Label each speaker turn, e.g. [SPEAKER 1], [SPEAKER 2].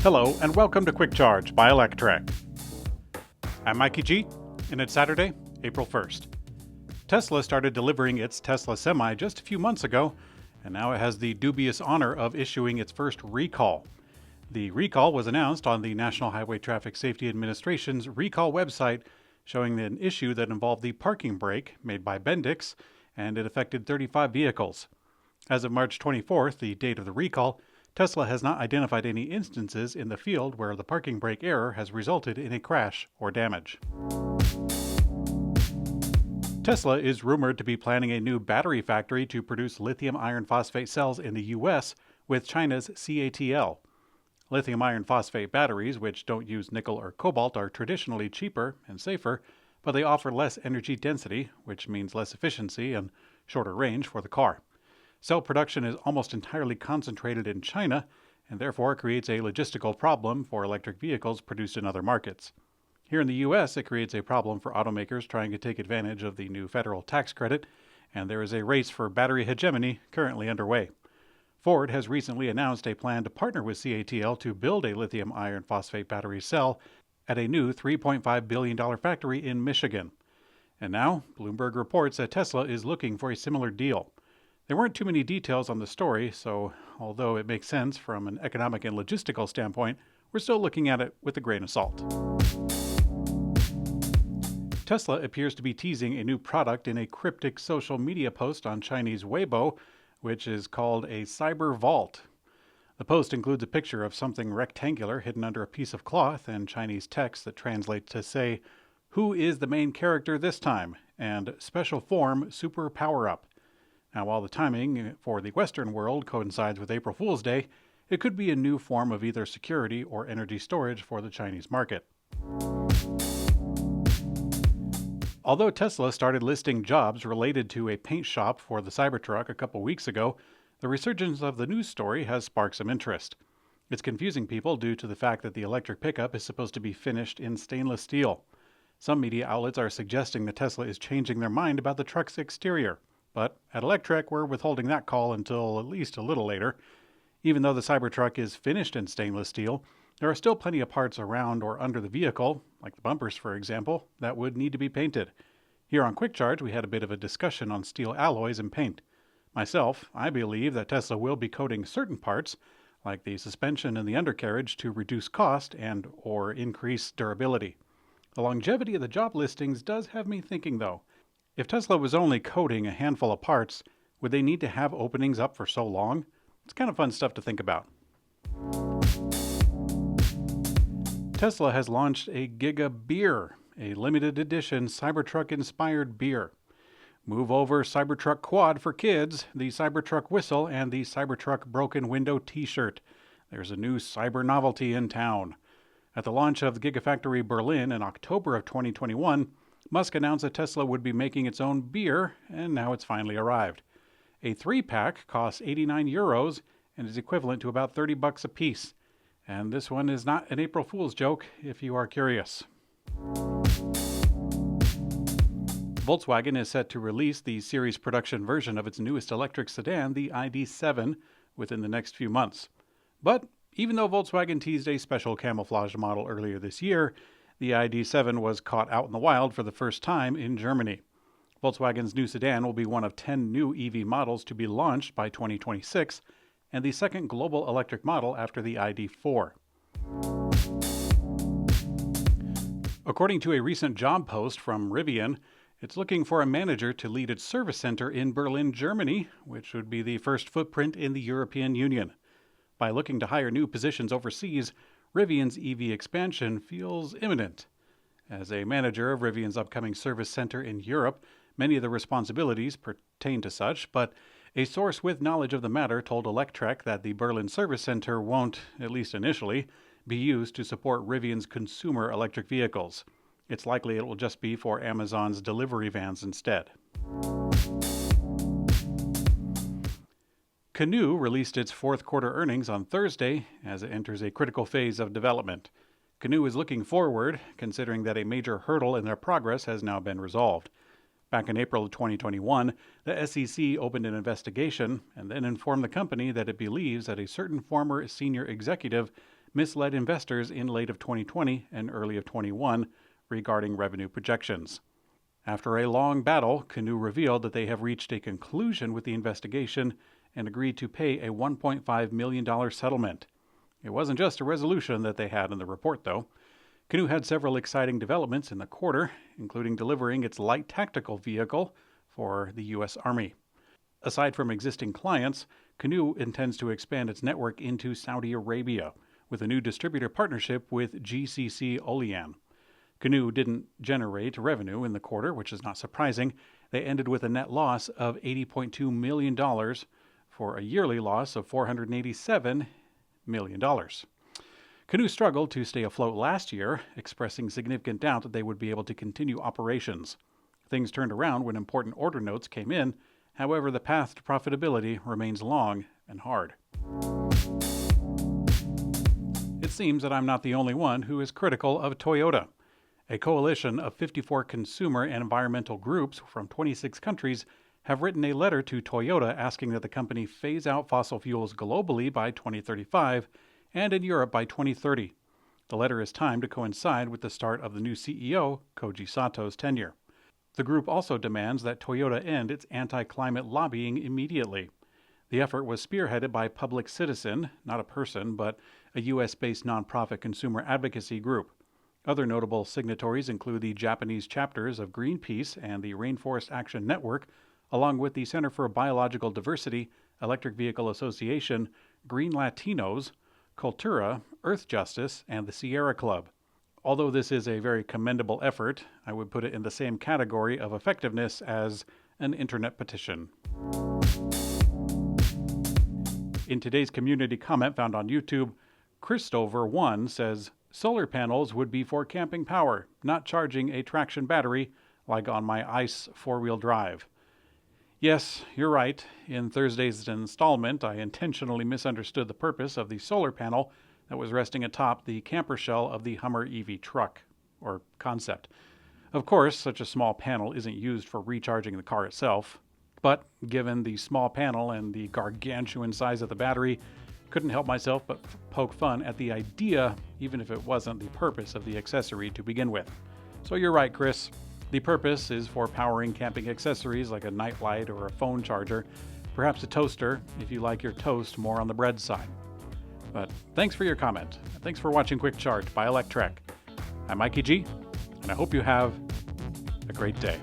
[SPEAKER 1] Hello, and welcome to Quick Charge by Electrek. I'm Mikey G, and it's Saturday, April 1st. Tesla started delivering its Tesla Semi just a few months ago, and now it has the dubious honor of issuing its first recall. The recall was announced on the National Highway Traffic Safety Administration's recall website, showing an issue that involved the parking brake made by Bendix, and it affected 35 vehicles. As of March 24th, the date of the recall, Tesla has not identified any instances in the field where the parking brake error has resulted in a crash or damage. Tesla is rumored to be planning a new battery factory to produce lithium iron phosphate cells in the US with China's CATL. Lithium iron phosphate batteries, which don't use nickel or cobalt, are traditionally cheaper and safer, but they offer less energy density, which means less efficiency and shorter range for the car. Cell production is almost entirely concentrated in China, and therefore creates a logistical problem for electric vehicles produced in other markets. Here in the U.S., it creates a problem for automakers trying to take advantage of the new federal tax credit, and there is a race for battery hegemony currently underway. Ford has recently announced a plan to partner with CATL to build a lithium iron phosphate battery cell at a new $3.5 billion factory in Michigan. And now, Bloomberg reports that Tesla is looking for a similar deal. There weren't too many details on the story, so although it makes sense from an economic and logistical standpoint, we're still looking at it with a grain of salt. Tesla appears to be teasing a new product in a cryptic social media post on Chinese Weibo, which is called a CyberVault. The post includes a picture of something rectangular hidden under a piece of cloth and Chinese text that translates to say, "Who is the main character this time?" and "Special form super power-up." Now, while the timing for the Western world coincides with April Fool's Day, it could be a new form of either security or energy storage for the Chinese market. Although Tesla started listing jobs related to a paint shop for the Cybertruck a couple weeks ago, the resurgence of the news story has sparked some interest. It's confusing people due to the fact that the electric pickup is supposed to be finished in stainless steel. Some media outlets are suggesting that Tesla is changing their mind about the truck's exterior. But at Electrek, we're withholding that call until at least a little later. Even though the Cybertruck is finished in stainless steel, there are still plenty of parts around or under the vehicle, like the bumpers for example, that would need to be painted. Here on Quick Charge, we had a bit of a discussion on steel alloys and paint. Myself, I believe that Tesla will be coating certain parts, like the suspension and the undercarriage, to reduce cost and or increase durability. The longevity of the job listings does have me thinking though. If Tesla was only coating a handful of parts, would they need to have openings up for so long? It's kind of fun stuff to think about. Tesla has launched a GigaBier, a limited edition Cybertruck-inspired beer. Move over Cybertruck Quad for kids, the Cybertruck whistle, and the Cybertruck broken window t-shirt. There's a new cyber novelty in town. At the launch of the Gigafactory Berlin in October of 2021, Musk announced that Tesla would be making its own beer, and now it's finally arrived. A 3-pack costs 89 euros and is equivalent to about $30 a piece. And this one is not an April Fool's joke, if you are curious. Volkswagen is set to release the series production version of its newest electric sedan, the ID7, within the next few months. But even though Volkswagen teased a special camouflage model earlier this year, the ID7 was caught out in the wild for the first time in Germany. Volkswagen's new sedan will be one of 10 new EV models to be launched by 2026, and the second global electric model after the ID4. According to a recent job post from Rivian, it's looking for a manager to lead its service center in Berlin, Germany, which would be the first footprint in the European Union. By looking to hire new positions overseas, Rivian's EV expansion feels imminent. As a manager of Rivian's upcoming service center in Europe, many of the responsibilities pertain to such, but a source with knowledge of the matter told Electrek that the Berlin service center won't, at least initially, be used to support Rivian's consumer electric vehicles. It's likely it will just be for Amazon's delivery vans instead. Canoo released its fourth quarter earnings on Thursday as it enters a critical phase of development. Canoo is looking forward, considering that a major hurdle in their progress has now been resolved. Back in April of 2021, the SEC opened an investigation and then informed the company that it believes that a certain former senior executive misled investors in late of 2020 and early of 21 regarding revenue projections. After a long battle, Canoo revealed that they have reached a conclusion with the investigation and agreed to pay a $1.5 million settlement. It wasn't just a resolution that they had in the report, though. Canoo had several exciting developments in the quarter, including delivering its light tactical vehicle for the U.S. Army. Aside from existing clients, Canoo intends to expand its network into Saudi Arabia with a new distributor partnership with GCC Olean. Canoo didn't generate revenue in the quarter, which is not surprising. They ended with a net loss of $80.2 million for a yearly loss of $487 million. Canoo struggled to stay afloat last year, expressing significant doubt that they would be able to continue operations. Things turned around when important order notes came in. However, the path to profitability remains long and hard. It seems that I'm not the only one who is critical of Toyota. A coalition of 54 consumer and environmental groups from 26 countries have written a letter to Toyota asking that the company phase out fossil fuels globally by 2035 and in Europe by 2030. The letter is timed to coincide with the start of the new CEO, Koji Sato's tenure. The group also demands that Toyota end its anti-climate lobbying immediately. The effort was spearheaded by Public Citizen, not a person, but a U.S.-based nonprofit consumer advocacy group. Other notable signatories include the Japanese chapters of Greenpeace and the Rainforest Action Network, along with the Center for Biological Diversity, Electric Vehicle Association, Green Latinos, Cultura, Earth Justice, and the Sierra Club. Although this is a very commendable effort, I would put it in the same category of effectiveness as an internet petition. In today's community comment found on YouTube, Christover1 says, solar panels would be for camping power, not charging a traction battery like on my ICE four-wheel drive. Yes, you're right. In Thursday's installment, I intentionally misunderstood the purpose of the solar panel that was resting atop the camper shell of the Hummer EV truck, or concept. Of course, such a small panel isn't used for recharging the car itself, but given the small panel and the gargantuan size of the battery, couldn't help myself but poke fun at the idea, even if it wasn't the purpose of the accessory to begin with. So you're right, Chris. The purpose is for powering camping accessories like a nightlight or a phone charger, perhaps a toaster if you like your toast more on the bread side. But thanks for your comment. Thanks for watching Quick Charge by Electrek. I'm Mikey G, and I hope you have a great day.